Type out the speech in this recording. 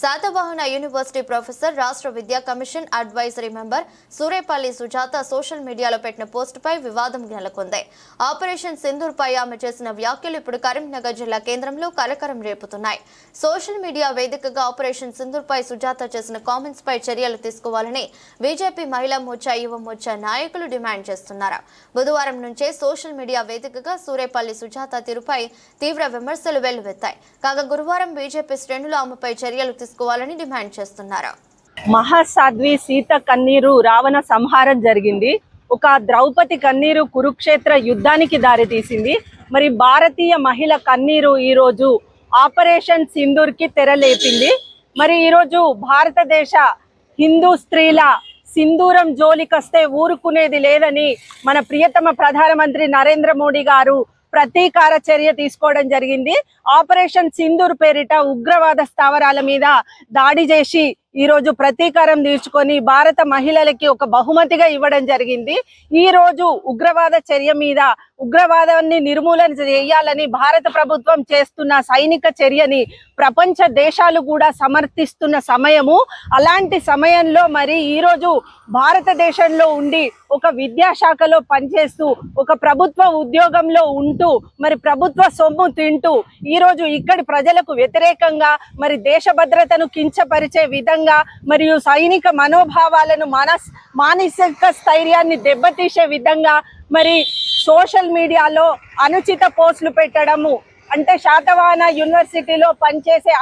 Satavahana university professor, రాష్ట్ర విద్యా commission advisory member Surepalli Sujatha social మీడియాలో పెట్టిన పోస్టుపై వివాదం నెలకొంది. ఆపరేషన్ సింధూర్పై ఆమె చేసిన వ్యాఖ్యలు ఇప్పుడు కరీంనగర్ జిల్లా కేంద్రంలో కలకలం రేపుతున్నాయి. సోషల్ మీడియా వేదికగా ఆపరేషన్ సింధూర్పై సుజాత చేసిన కామెంట్స్ పై చర్యలు తీసుకోవాలని బీజేపీ మహిళా మోర్చా, యువ మోర్చా నాయకులు డిమాండ్ చేస్తున్నారు. బుధవారం నుంచే సోషల్ మీడియా వేదికగా సూరేపల్లి సుజాత తీరుపై తీవ్ర విమర్శలు వెల్లువెత్తాయి. కాగా గురువారం బీజేపీ శ్రేణులు ఆమెపై చర్యలు తీసుకోవాలని డిమాండ్ చేస్తున్నారు. మహాసాధ్వి సీత కన్నీరు రావణ సంహారం జరిగింది. ఒక ద్రౌపది కన్నీరు కురుక్షేత్ర యుద్ధానికి దారితీసింది. మరి భారతీయ మహిళ కన్నీరు ఈరోజు ఆపరేషన్ సింధూర్ కి తెరలేపింది. మరి ఈరోజు భారతదేశ హిందూ స్త్రీల సింధూరం జోలికొస్తే ఊరుకునేది లేదని మన ప్రియతమ ప్రధానమంత్రి నరేంద్ర మోడీ గారు ప్రతీకార చర్య తీసుకోవడం జరిగింది. ఆపరేషన్ సింధూర్ పేరిట ఉగ్రవాద స్థావరాల మీద దాడి చేసి ఈరోజు ప్రతీకారం తీర్చుకొని భారత మహిళలకి ఒక బహుమతిగా ఇవ్వడం జరిగింది. ఈ రోజు ఉగ్రవాద చర్య మీద ఉగ్రవాదాన్ని నిర్మూలన చేయాలని భారత ప్రభుత్వం చేస్తున్న సైనిక చర్యని ప్రపంచ దేశాలు కూడా సమర్థిస్తున్న సమయము. అలాంటి సమయంలో మరి ఈరోజు భారతదేశంలో ఉండి ఒక విద్యాశాఖలో పనిచేస్తూ ఒక ప్రభుత్వ ఉద్యోగంలో ఉంటూ మరి ప్రభుత్వ సొమ్ము తింటూ ఈరోజు ఇక్కడి ప్రజలకు వ్యతిరేకంగా మరి దేశ భద్రతను కించపరిచే విధంగా మరియు సైనిక మనోభావాలను మానసిక స్థైర్యాన్ని దెబ్బతీసే విధంగా మరి సోషల్ మీడియాలో అనుచిత పోస్టులు పెట్టడము, అంటే శాతవాహన యూనివర్సిటీలో పనిచేసే